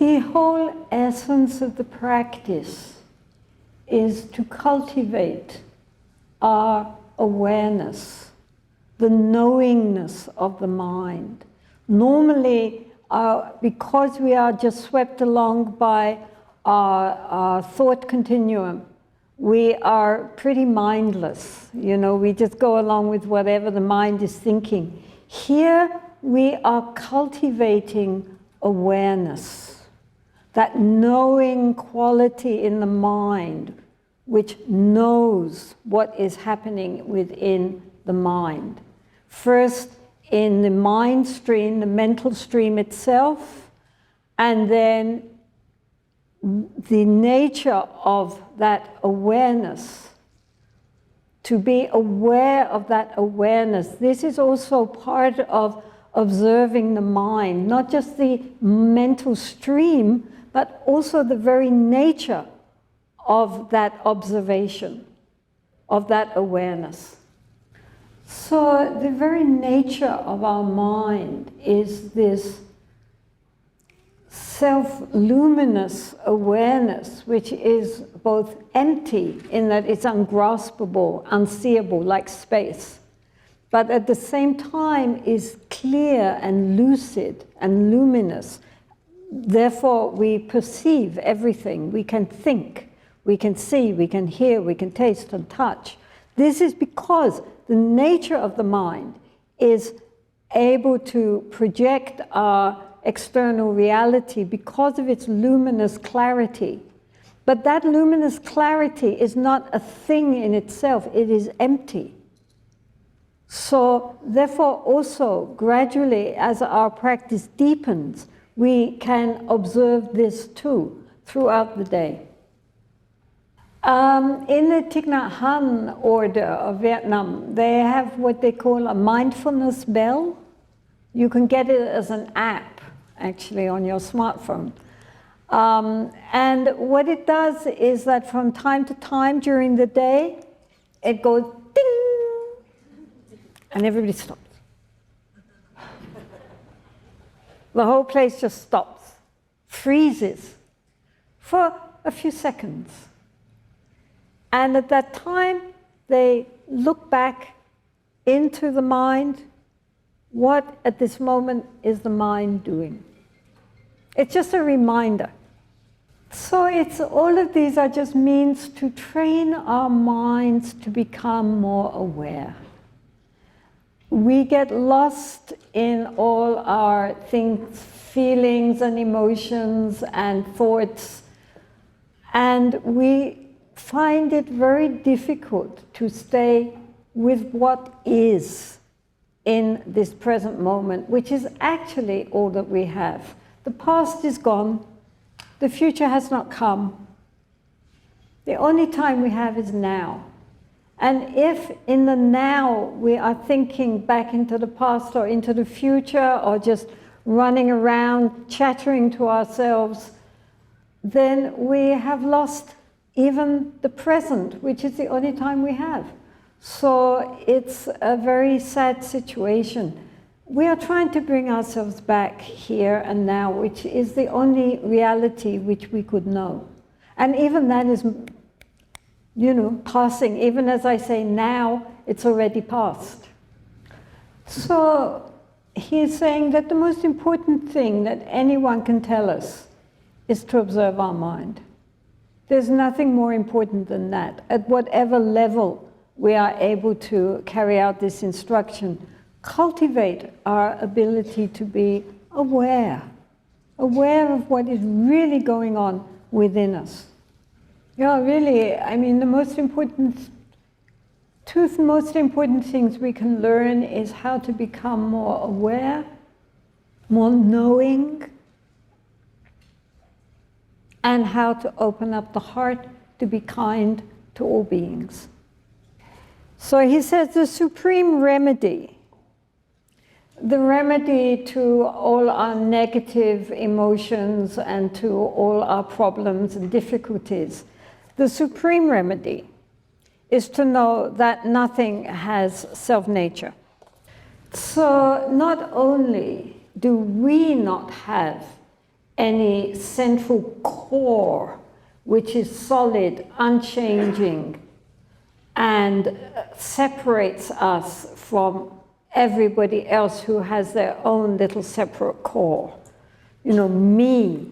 The whole essence of the practice is to cultivate our awareness, the knowingness of the mind. Normally, because we are just swept along by our thought continuum, we are pretty mindless. You know, we just go along with whatever the mind is thinking. Here, we are cultivating awareness, that knowing quality in the mind, which knows what is happening within the mind. First, in the mind stream, the mental stream itself, and then the nature of that awareness, to be aware of that awareness. This is also part of observing the mind, not just the mental stream, but also the very nature of that observation, of that awareness. So the very nature of our mind is this self-luminous awareness, which is both empty in that it's ungraspable, unseeable, like space, but at the same time is clear and lucid and luminous. Therefore, we perceive everything. We can think, we can see, we can hear, we can taste and touch. This is because the nature of the mind is able to project our external reality because of its luminous clarity. But that luminous clarity is not a thing in itself, it is empty. So therefore also gradually as our practice deepens, we can observe this too throughout the day. In the Thich Nhat Hanh order of Vietnam, they have what they call a mindfulness bell. You can get it as an app, actually, on your smartphone. And what it does is that from time to time during the day, it goes ding, and everybody stops. The whole place just stops, freezes for a few seconds. And at that time, they look back into the mind. What at this moment is the mind doing? It's just a reminder. So it's all of these are just means to train our minds to become more aware. We get lost in all our things, feelings and emotions and thoughts, and we find it very difficult to stay with what is in this present moment, which is actually all that we have. The past is gone, the future has not come. The only time we have is now. And if in the now we are thinking back into the past or into the future or just running around chattering to ourselves, then we have lost even the present, which is the only time we have. So it's a very sad situation. We are trying to bring ourselves back here and now, which is the only reality which we could know. And even that is, you know, passing. Even as I say now, it's already past. So he's saying that the most important thing that anyone can tell us is to observe our mind. There's nothing more important than that. At whatever level we are able to carry out this instruction, cultivate our ability to be aware of what is really going on within us. Yeah, really, I mean, the most important things we can learn is how to become more aware, more knowing, and how to open up the heart to be kind to all beings. So he says the supreme remedy, the remedy to all our negative emotions and to all our problems and difficulties, the supreme remedy is to know that nothing has self-nature. So not only do we not have any central core which is solid, unchanging, and separates us from everybody else who has their own little separate core. You know, me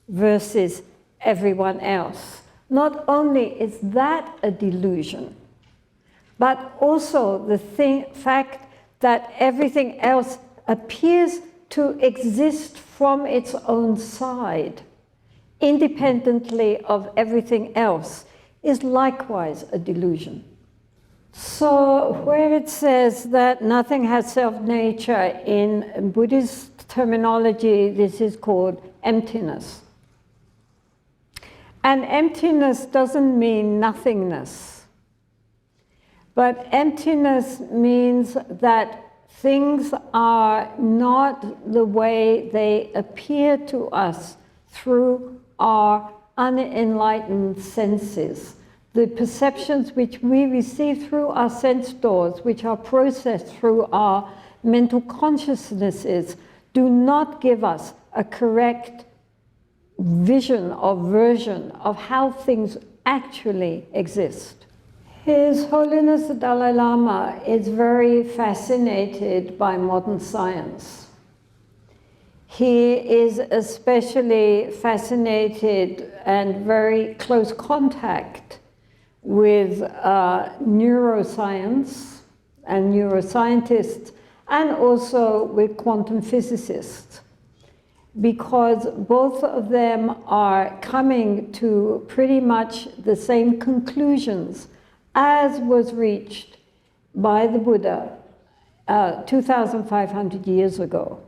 versus everyone else. Not only is that a delusion, but also the fact that everything else appears to exist from its own side, independently of everything else, is likewise a delusion. So where it says that nothing has self-nature, in Buddhist terminology, this is called emptiness. And emptiness doesn't mean nothingness, but emptiness means that things are not the way they appear to us through our unenlightened senses. The perceptions which we receive through our sense doors, which are processed through our mental consciousnesses, do not give us a correct vision or version of how things actually exist. His Holiness the Dalai Lama is very fascinated by modern science. He is especially fascinated and very close contact with neuroscience and neuroscientists, and also with quantum physicists, because both of them are coming to pretty much the same conclusions as was reached by the Buddha 2,500 years ago,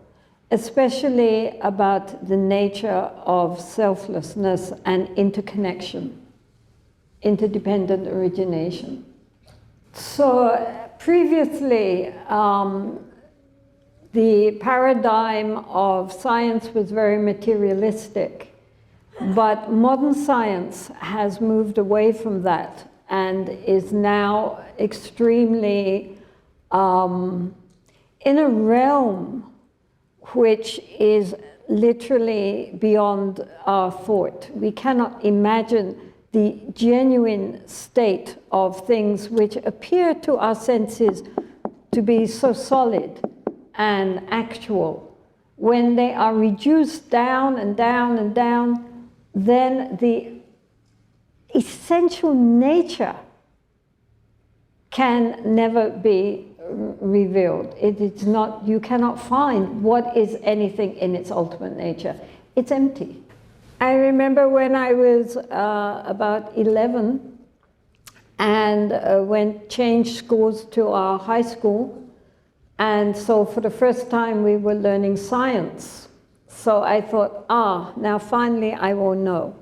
especially about the nature of selflessness and interconnection, interdependent origination. So previously, the paradigm of science was very materialistic, but modern science has moved away from that and is now extremely in a realm which is literally beyond our thought. We cannot imagine the genuine state of things which appear to our senses to be so solid and actual. When they are reduced down and down and down, then the essential nature can never be revealed. It is not, you cannot find what is anything in its ultimate nature. It's empty. I remember when I was about 11 and changed schools to our high school, and so for the first time we were learning science. So I thought, now finally I will know.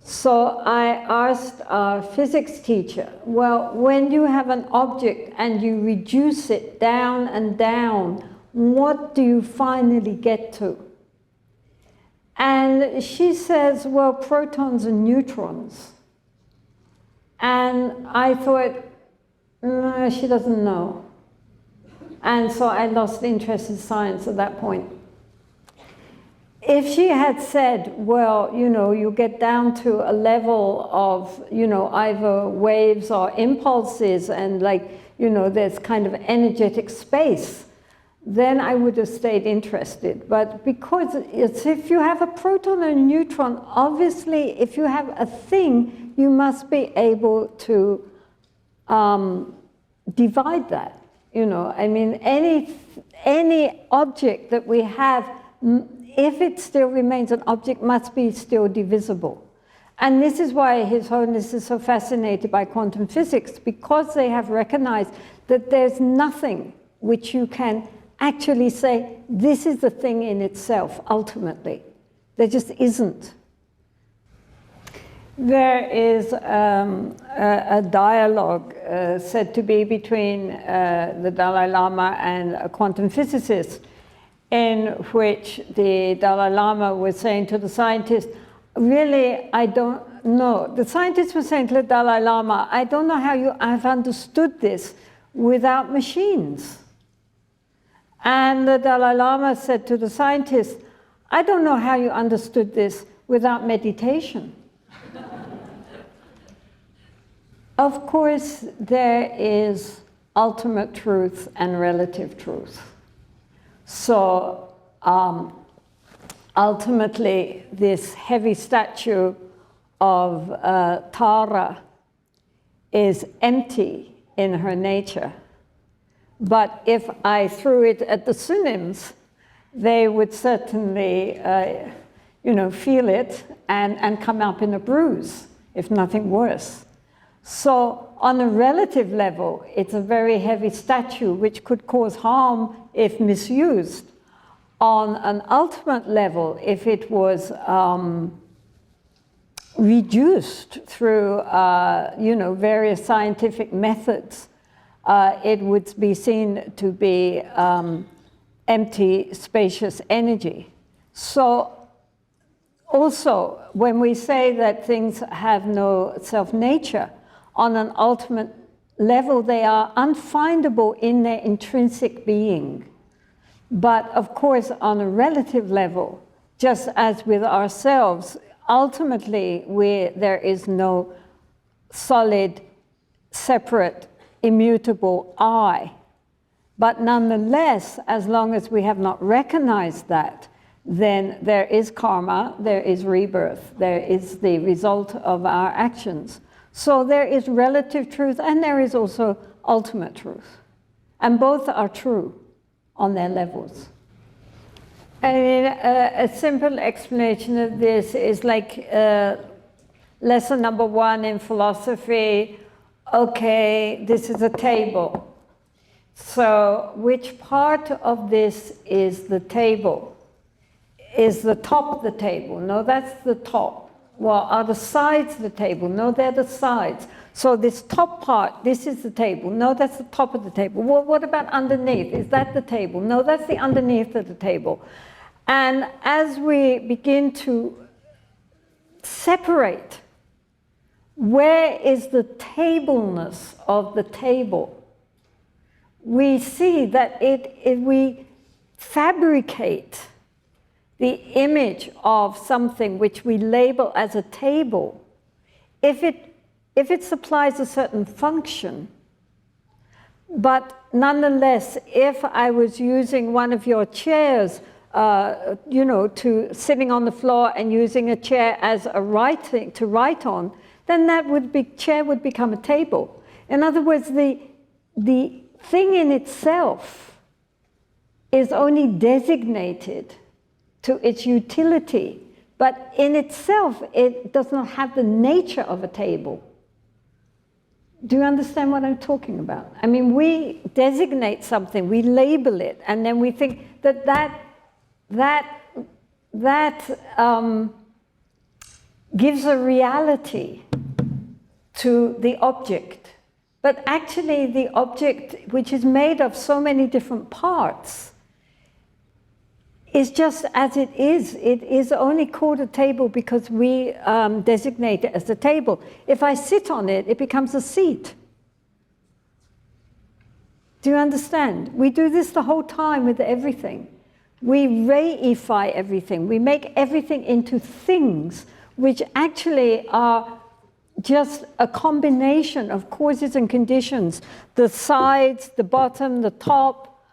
So I asked our physics teacher, well, when you have an object and you reduce it down and down, what do you finally get to? And she says, well, protons and neutrons. And I thought, no, she doesn't know. And so I lost interest in science at that point. If she had said, well, you get down to a level of, either waves or impulses and there's kind of energetic space, then I would have stayed interested. But because it's if you have a proton and a neutron, obviously if you have a thing, you must be able to divide that. Any object that we have, if it still remains an object, must be still divisible. And this is why His Holiness is so fascinated by quantum physics, because they have recognized that there's nothing which you can actually say, this is the thing in itself, ultimately. There just isn't. There is a dialogue said to be between the Dalai Lama and a quantum physicist, in which the Dalai Lama was saying to the scientist, really, I don't know. The scientist was saying to the Dalai Lama, I don't know how you have understood this without machines. And the Dalai Lama said to the scientist, I don't know how you understood this without meditation. Of course, there is ultimate truth and relative truth. So ultimately, this heavy statue of Tara is empty in her nature. But if I threw it at the Sunims, they would certainly feel it and come up in a bruise, if nothing worse. So on a relative level, it's a very heavy statue which could cause harm if misused. On an ultimate level, if it was reduced through various scientific methods, it would be seen to be empty, spacious energy. So also, when we say that things have no self-nature, on an ultimate level, they are unfindable in their intrinsic being. But of course, on a relative level, just as with ourselves, ultimately, there is no solid, separate, immutable I. But nonetheless, as long as we have not recognized that, then there is karma, there is rebirth, there is the result of our actions. So there is relative truth and there is also ultimate truth. And both are true on their levels. I mean, a simple explanation of this is like lesson number 1 in philosophy. Okay, this is a table. So which part of this is the table? Is the top of the table? No, that's the top. Well, are the sides of the table? No, they're the sides. So this top part, this is the table. No, that's the top of the table. Well, what about underneath? Is that the table? No, that's the underneath of the table. And as we begin to separate, where is the tableness of the table? We see that we fabricate the image of something which we label as a table. If it supplies a certain function, but nonetheless, if I was using one of your chairs, to sitting on the floor and using a chair as a writing to write on, then chair would become a table. In other words, the thing in itself is only designated to its utility, but in itself, it does not have the nature of a table. Do you understand what I'm talking about? I mean, we designate something, we label it, and then we think that gives a reality to the object. But actually, the object, which is made of so many different parts, is just as it is. It is only called a table because we designate it as a table. If I sit on it, it becomes a seat. Do you understand? We do this the whole time with everything. We reify everything. We make everything into things which actually are just a combination of causes and conditions, the sides, the bottom, the top,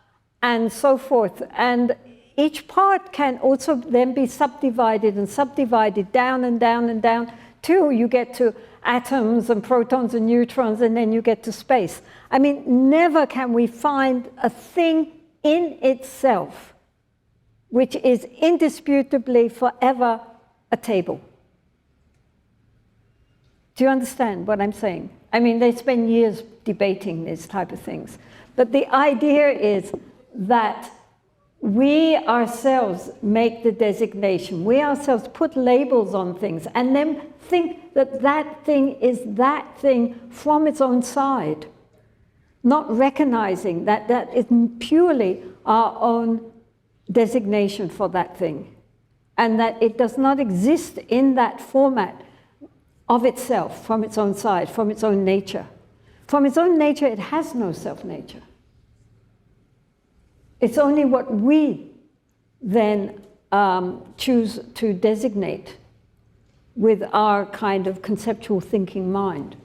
and so forth. And each part can also then be subdivided and subdivided down and down and down till you get to atoms and protons and neutrons, and then you get to space. I mean, never can we find a thing in itself which is indisputably forever a table. Do you understand what I'm saying? I mean, they spend years debating these type of things. But the idea is that we ourselves make the designation. We ourselves put labels on things and then think that that thing is that thing from its own side, not recognizing that that is purely our own designation for that thing, and that it does not exist in that format of itself, from its own side, from its own nature. From its own nature, it has no self-nature. It's only what we then choose to designate with our kind of conceptual thinking mind.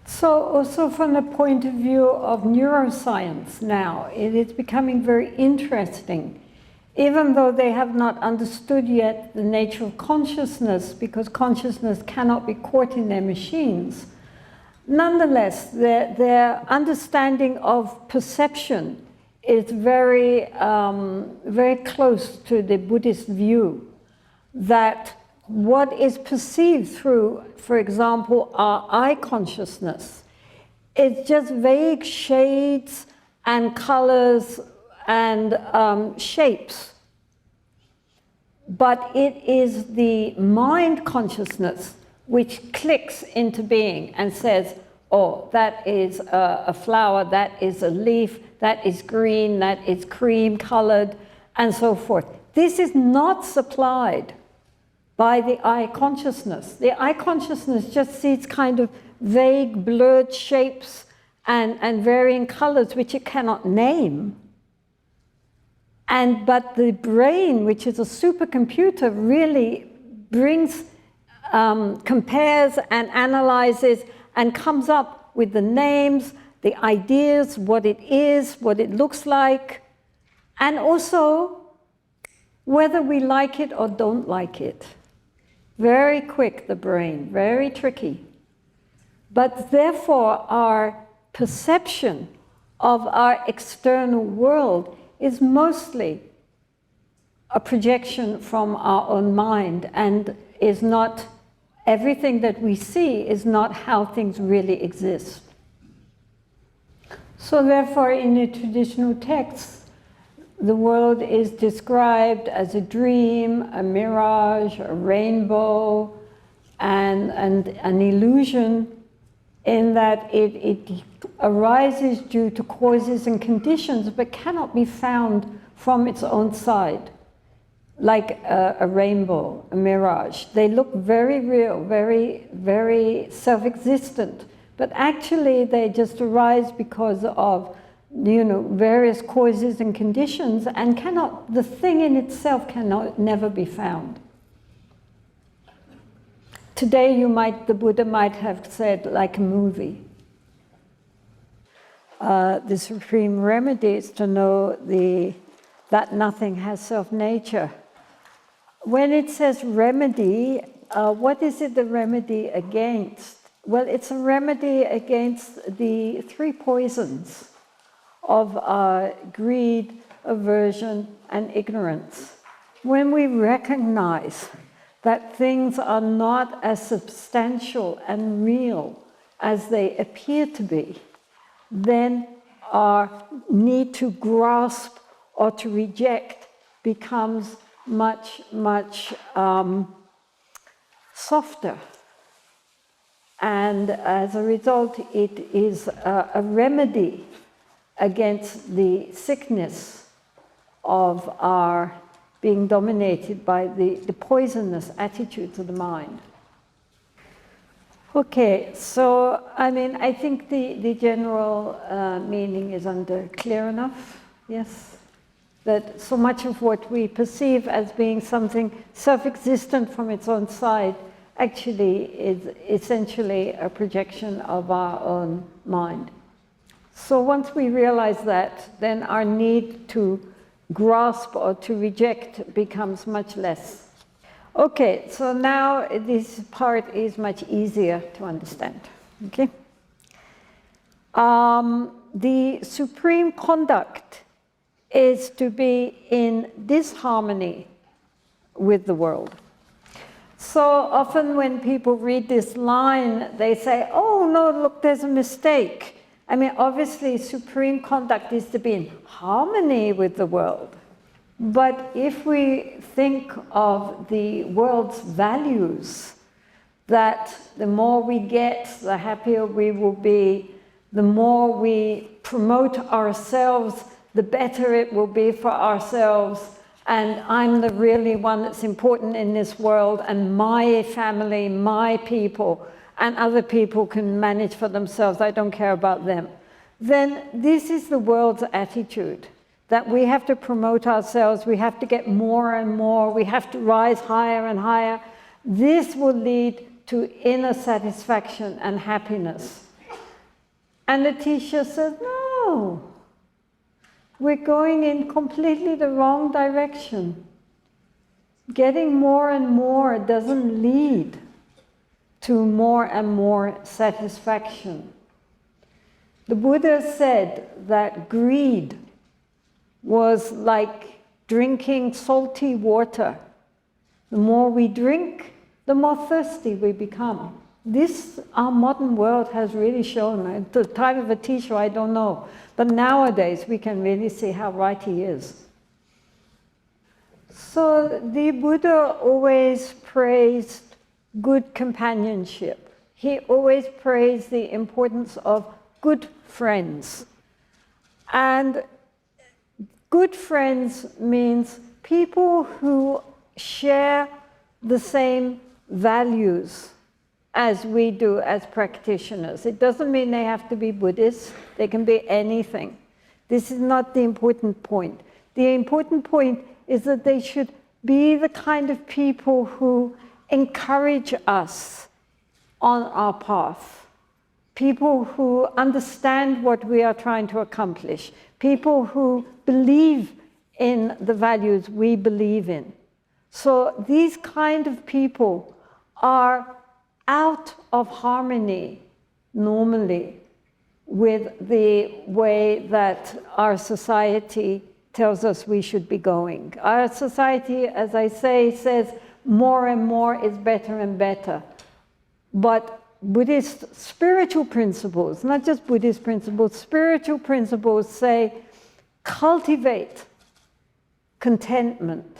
So also from the point of view of neuroscience now, it is becoming very interesting, even though they have not understood yet the nature of consciousness, because consciousness cannot be caught in their machines. Nonetheless, their understanding of perception is very, very close to the Buddhist view, that what is perceived through, for example, our eye consciousness, is just vague shades and colors and shapes. But it is the mind consciousness which clicks into being and says, oh, that is a flower, that is a leaf, that is green, that is cream colored, and so forth. This is not supplied by the eye consciousness. The eye consciousness just sees kind of vague, blurred shapes and varying colors which it cannot name. But the brain, which is a supercomputer, really brings, compares and analyzes and comes up with the names, the ideas, what it is, what it looks like, and also whether we like it or don't like it. Very quick, the brain, very tricky. But therefore, our perception of our external world is mostly a projection from our own mind, and is not, everything that we see is not how things really exist. So therefore, in the traditional texts, the world is described as a dream, a mirage, a rainbow, and an illusion, in that it arises due to causes and conditions, but cannot be found from its own side, like a rainbow, a mirage. They look very real, very, very self-existent, but actually they just arise because of, you know, various causes and conditions, and cannot, the thing in itself cannot never be found. Today the Buddha might have said, like a movie. The supreme remedy is to know that nothing has self-nature. When it says remedy, what is it the remedy against? Well, it's a remedy against the three poisons of greed, aversion, and ignorance. When we recognize that things are not as substantial and real as they appear to be, then our need to grasp or to reject becomes much, much softer. And as a result, it is a remedy against the sickness of our being dominated by the poisonous attitudes of the mind. Okay, so I mean, I think the general meaning is clear enough, yes? That so much of what we perceive as being something self-existent from its own side actually is essentially a projection of our own mind. So once we realize that, then our need to grasp or to reject becomes much less. Okay, so now this part is much easier to understand. Okay? The supreme conduct is to be in disharmony with the world. So often when people read this line, they say, oh no, look, there's a mistake. I mean, obviously, supreme conduct is to be in harmony with the world. But if we think of the world's values, that the more we get, the happier we will be, the more we promote ourselves, the better it will be for ourselves, and I'm the really one that's important in this world, and my family, my people, and other people can manage for themselves, I don't care about them, then this is the world's attitude. that we have to promote ourselves, we have to get more and more, we have to rise higher and higher, this will lead to inner satisfaction and happiness. And the teacher said, no, we're going in completely the wrong direction. Getting more and more doesn't lead to more and more satisfaction. The Buddha said that greed was like drinking salty water. The more we drink, the more thirsty we become. This, our modern world has really shown. At the time of a teacher, I don't know. But nowadays, we can really see how right he is. So the Buddha always praised good companionship. He always praised the importance of good friends. And good friends means people who share the same values as we do as practitioners. It doesn't mean they have to be Buddhists. They can be anything. This is not the important point. The important point is that they should be the kind of people who encourage us on our path. People who understand what we are trying to accomplish. People who believe in the values we believe in. So these kind of people are out of harmony normally with the way that our society tells us we should be going. Our society, as I say, says more and more is better and better. But Buddhist spiritual principles, not just Buddhist principles, spiritual principles say cultivate contentment,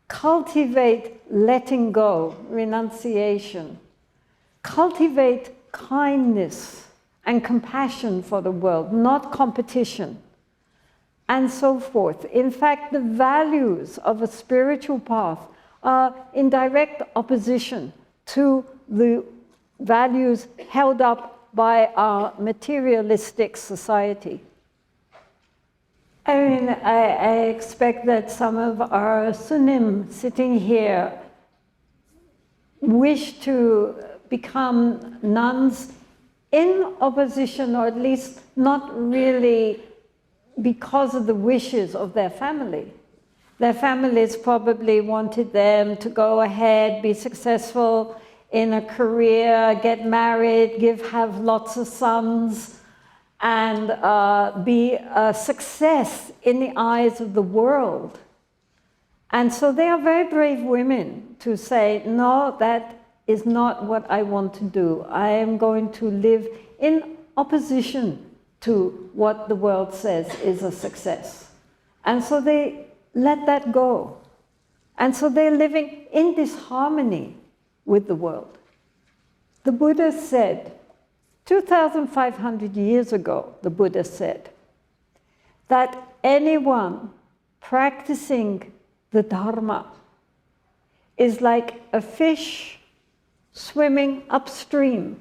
cultivate letting go, renunciation, cultivate kindness and compassion for the world, not competition, and so forth. In fact, the values of a spiritual path are in direct opposition to the values held up by our materialistic society. I mean, I expect that some of our Sunim sitting here wish to become nuns in opposition, or at least not really because of the wishes of their family. Their families probably wanted them to go ahead, be successful in a career, get married, have lots of sons, and be a success in the eyes of the world. And so they are very brave women to say, no, that is not what I want to do. I am going to live in opposition to what the world says is a success. And so they let that go. And so they're living in disharmony with the world. The Buddha said, 2,500 years ago, the Buddha said, that anyone practicing the Dharma is like a fish swimming upstream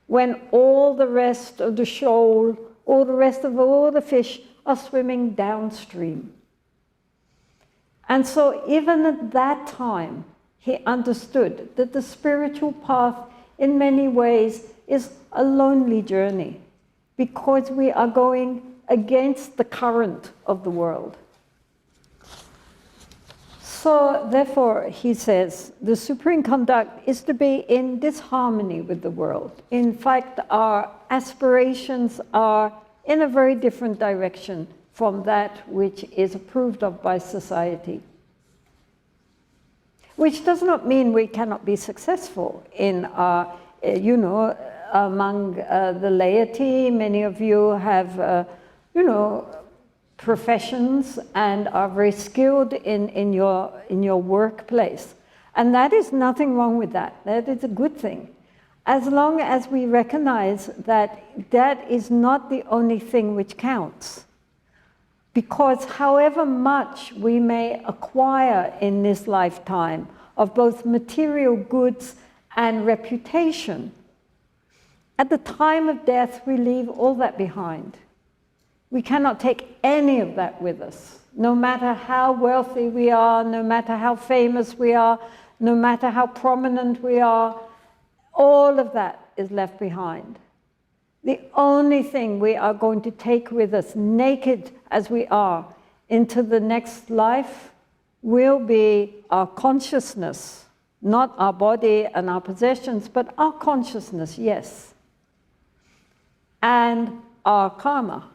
when all the rest of the shoal, all the fish are swimming downstream. And so even at that time, he understood that the spiritual path in many ways is a lonely journey because we are going against the current of the world. So therefore, he says, the supreme conduct is to be in disharmony with the world. In fact, our aspirations are in a very different direction from that which is approved of by society. Which does not mean we cannot be successful in our, among the laity. Many of you have, professions and are very skilled in your workplace. And that is nothing wrong with that. That is a good thing. As long as we recognize that that is not the only thing which counts. Because however much we may acquire in this lifetime of both material goods and reputation, at the time of death we leave all that behind. We cannot take any of that with us. No matter how wealthy we are, no matter how famous we are, no matter how prominent we are, all of that is left behind. The only thing we are going to take with us, naked as we are, into the next life will be our consciousness, not our body and our possessions, but our consciousness, yes, and our karma,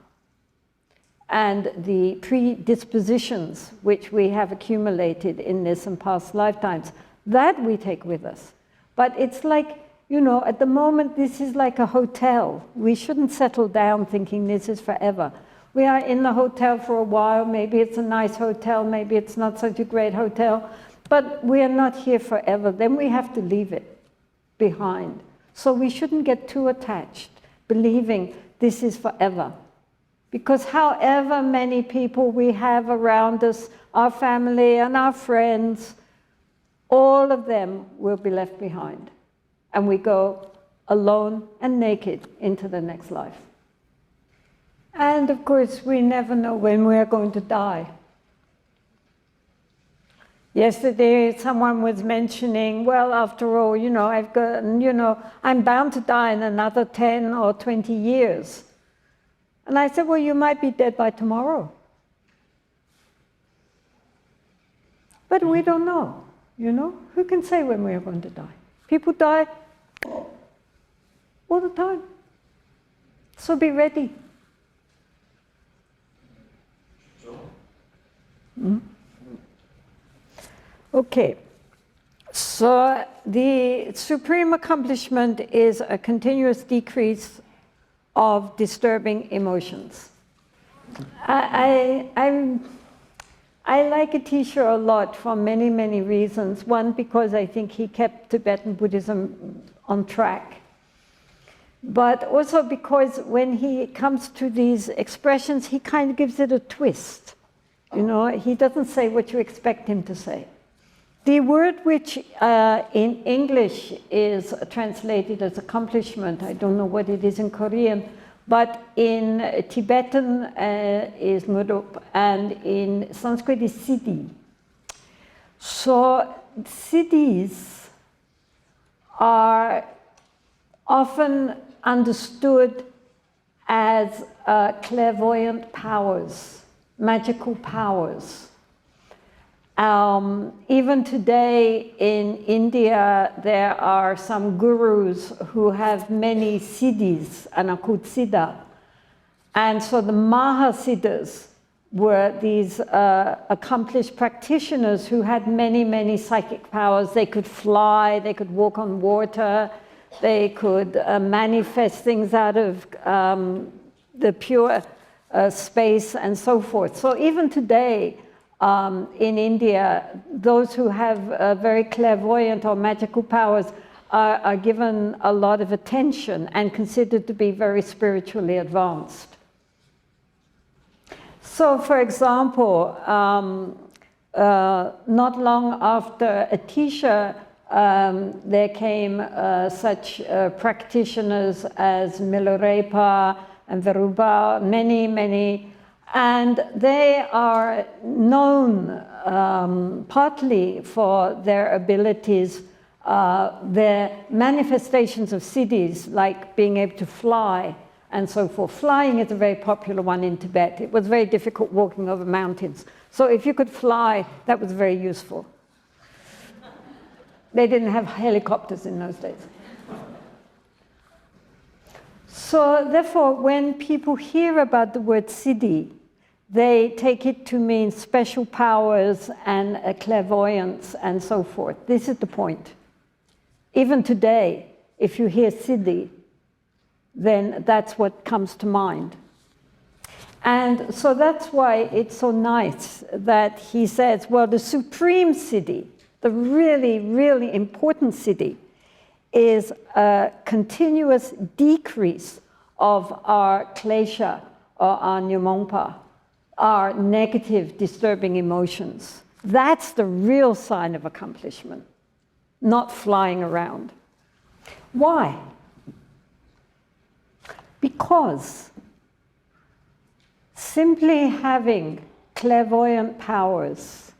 and the predispositions which we have accumulated in this and past lifetimes. That we take with us. But it's like, you know, at the moment this is like a hotel. We shouldn't settle down thinking this is forever. We are in the hotel for a while. Maybe it's a nice hotel, maybe it's not such a great hotel, but we are not here forever. Then we have to leave it behind. So we shouldn't get too attached, believing this is forever. Because however many people we have around us, our family and our friends, all of them will be left behind. And we go alone and naked into the next life. And of course, we never know when we are going to die. Yesterday, someone was mentioning, well, after all, you know, I'm bound to die in another 10 or 20 years. And I said, well, you might be dead by tomorrow. But we don't know, you know? Who can say when we are going to die? People die all the time. So be ready. Okay. So the supreme accomplishment is a continuous decrease of disturbing emotions. I like a teacher a lot for many, many reasons. One, because I think he kept Tibetan Buddhism on track. But also because when he comes to these expressions, he kind of gives it a twist. You know, he doesn't say what you expect him to say. The word which in English is translated as accomplishment, I don't know what it is in Korean, but in Tibetan is murup, and in Sanskrit is siddhi. So siddhis are often understood as clairvoyant powers, magical powers. Even today in India, there are some gurus who have many siddhis and are called siddha. And so the Mahasiddhas were these accomplished practitioners who had many, many psychic powers. They could fly, they could walk on water, they could manifest things out of the pure space and so forth. So even today, in India, those who have very clairvoyant or magical powers are given a lot of attention and considered to be very spiritually advanced. So, for example, not long after Atisha, there came such practitioners as Milarepa and Veruba, many, and they are known partly for their abilities, their manifestations of siddhis, like being able to fly and so forth. Flying is a very popular one in Tibet. It was very difficult walking over mountains. So if you could fly, that was very useful. They didn't have helicopters in those days. So therefore, when people hear about the word siddhi, they take it to mean special powers and clairvoyance and so forth. This is the point. Even today, if you hear siddhi, then that's what comes to mind. And so that's why it's so nice that he says, well, the supreme siddhi, the really, really important siddhi, is a continuous decrease of our klesha, or our nyamongpa, our negative, disturbing emotions. That's the real sign of accomplishment, not flying around. Why? Because simply having clairvoyant powers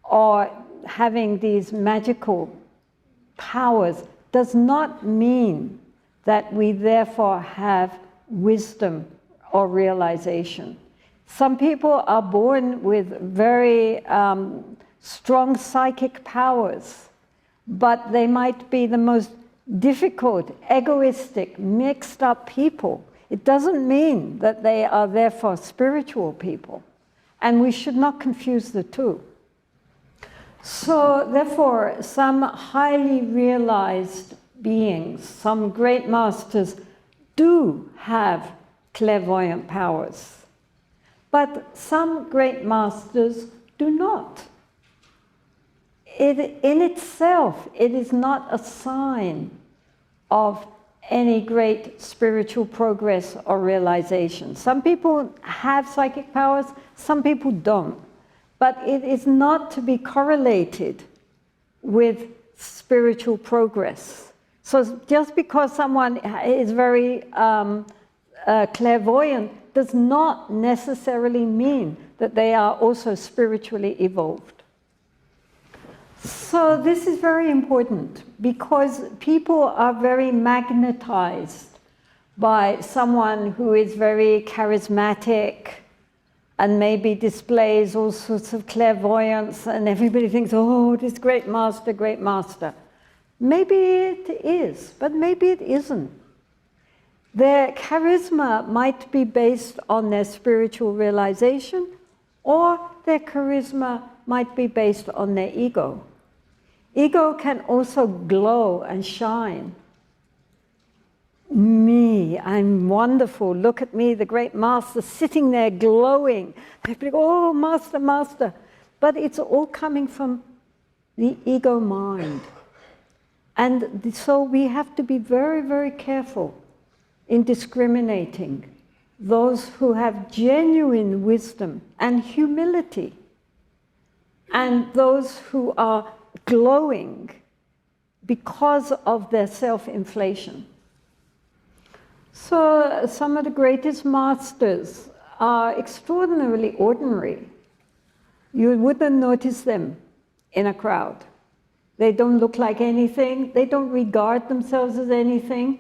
or having these magical powers does not mean that we therefore have wisdom or realization. Some people are born with very strong psychic powers, but they might be the most difficult, egoistic, mixed up people. It doesn't mean that they are therefore spiritual people, and we should not confuse the two. So therefore, some highly realized beings, some great masters, do have clairvoyant powers. But some great masters do not. In itself, it is not a sign of any great spiritual progress or realization. Some people have psychic powers, some people don't. But it is not to be correlated with spiritual progress. So just because someone is very clairvoyant does not necessarily mean that they are also spiritually evolved. So this is very important because people are very magnetized by someone who is very charismatic and maybe displays all sorts of clairvoyance, and everybody thinks, oh, this great master, great master. Maybe it is, but maybe it isn't. Their charisma might be based on their spiritual realization, or their charisma might be based on their ego. Ego can also glow and shine. Me, I'm wonderful, look at me, the great master sitting there glowing. People go, oh, master, master. But it's all coming from the ego mind. And so we have to be very, very careful in discriminating those who have genuine wisdom and humility and those who are glowing because of their self-inflation. So some of the greatest masters are extraordinarily ordinary. You wouldn't notice them in a crowd. They don't look like anything. They don't regard themselves as anything.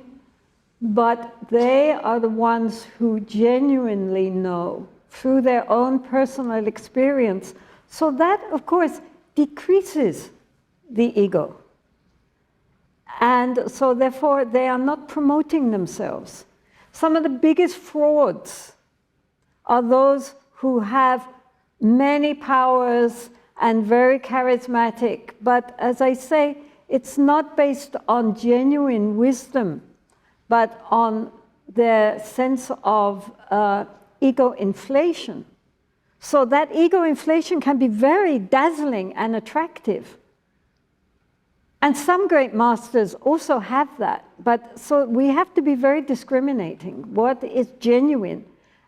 But they are the ones who genuinely know through their own personal experience. So that, of course, decreases the ego. And so therefore they are not promoting themselves. Some of the biggest frauds are those who have many powers and very charismatic, but as I say, it's not based on genuine wisdom, but on their sense of ego inflation. So that ego inflation can be very dazzling and attractive. And some great masters also have that. But so we have to be very discriminating. What is genuine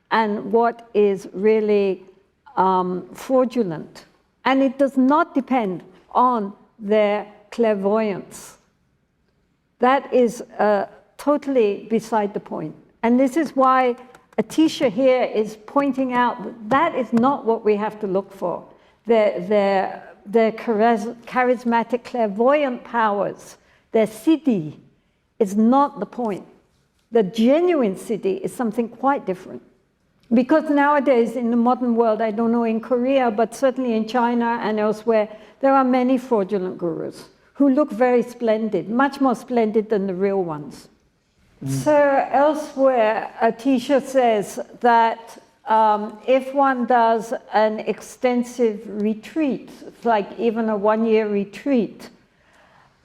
and what is really fraudulent. And it does not depend on their clairvoyance. That is totally beside the point. And this is why Atisha here is pointing out that is not what we have to look for. Their charismatic, clairvoyant powers, their siddhi, is not the point. The genuine siddhi is something quite different. Because nowadays in the modern world, I don't know in Korea, but certainly in China and elsewhere, there are many fraudulent gurus who look very splendid, much more splendid than the real ones. So elsewhere, Atisha says that if one does an extensive retreat, like even a one-year retreat,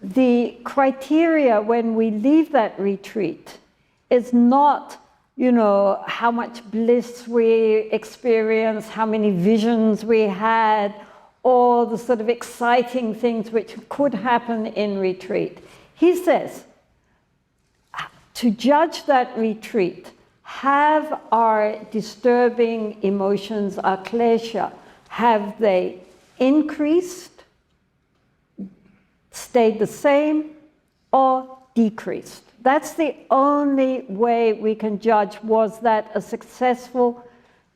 the criteria when we leave that retreat is not, how much bliss we experience, how many visions we had, all the sort of exciting things which could happen in retreat. He says, to judge that retreat, have our disturbing emotions, our klesha, have they increased, stayed the same, or decreased? That's the only way we can judge, was that a successful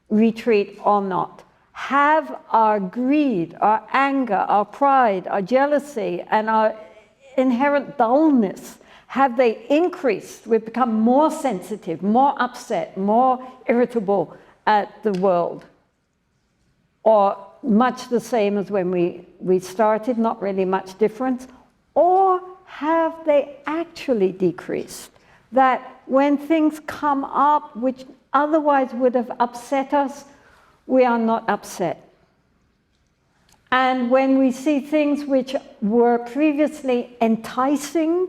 retreat or not? Have our greed, our anger, our pride, our jealousy, and our inherent dullness, have they increased? We've become more sensitive, more upset, more irritable at the world. Or much the same as when we started, not really much difference. Or have they actually decreased? That when things come up which otherwise would have upset us, we are not upset. And when we see things which were previously enticing,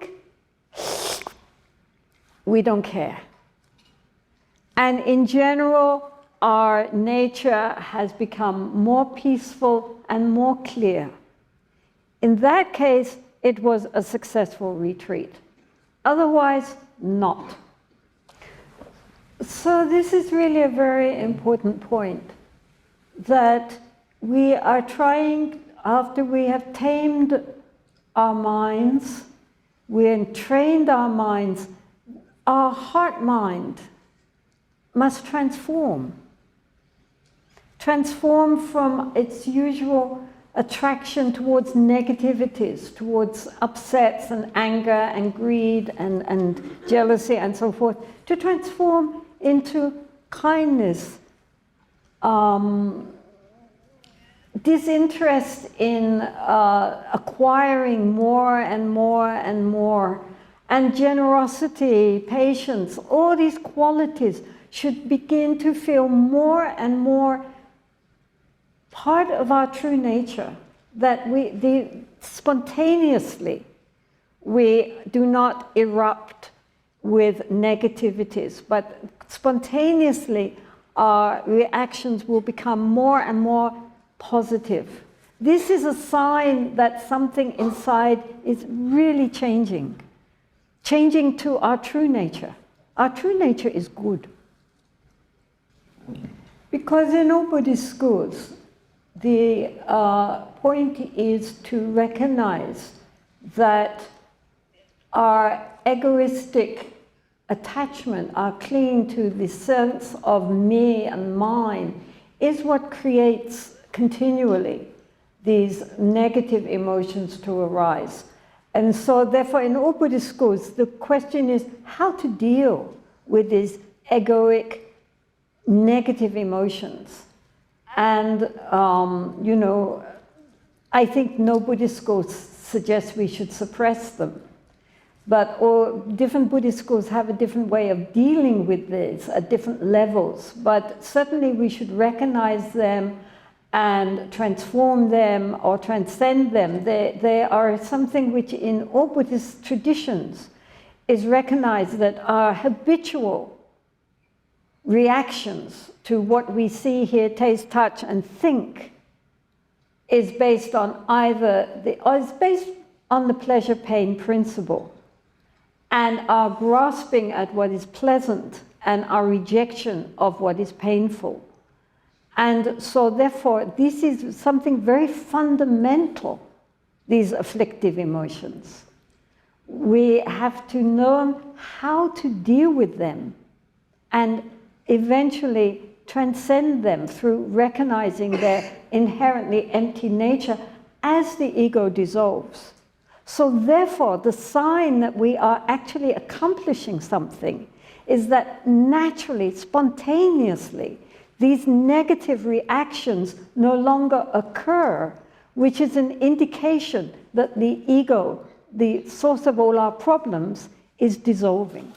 we don't care. And in general, our nature has become more peaceful and more clear. In that case, it was a successful retreat. Otherwise, not. So this is really a very important point, that we are trying, after we have tamed our minds, we entrained our minds, our heart-mind must transform. Transform from its usual attraction towards negativities, towards upsets and anger and greed and jealousy and so forth, to transform into kindness, disinterest in acquiring more and more and more, and generosity, patience, all these qualities should begin to feel more and more part of our true nature, that spontaneously we do not erupt with negativities, but spontaneously our reactions will become more and more positive. This is a sign that something inside is really changing to our true nature. Our true nature is good. Because in all Buddhist schools, the point is to recognize that our egoistic attachment, our clinging to the sense of me and mine, is what creates continually these negative emotions to arise. And so therefore in all Buddhist schools, the question is how to deal with these egoic negative emotions. And, you know, I think no Buddhist school suggests we should suppress them. But all different Buddhist schools have a different way of dealing with this at different levels. But certainly we should recognize them and transform them or transcend them. They are something which in all Buddhist traditions is recognized, that our habitual reactions to what we see, hear, taste, touch, and think is based on is based on the pleasure-pain principle, and our grasping at what is pleasant and our rejection of what is painful. And so therefore, this is something very fundamental, these afflictive emotions. We have to learn how to deal with them and eventually transcend them through recognizing their inherently empty nature as the ego dissolves. So therefore, the sign that we are actually accomplishing something is that naturally, spontaneously, these negative reactions no longer occur, which is an indication that the ego, the source of all our problems, is dissolving.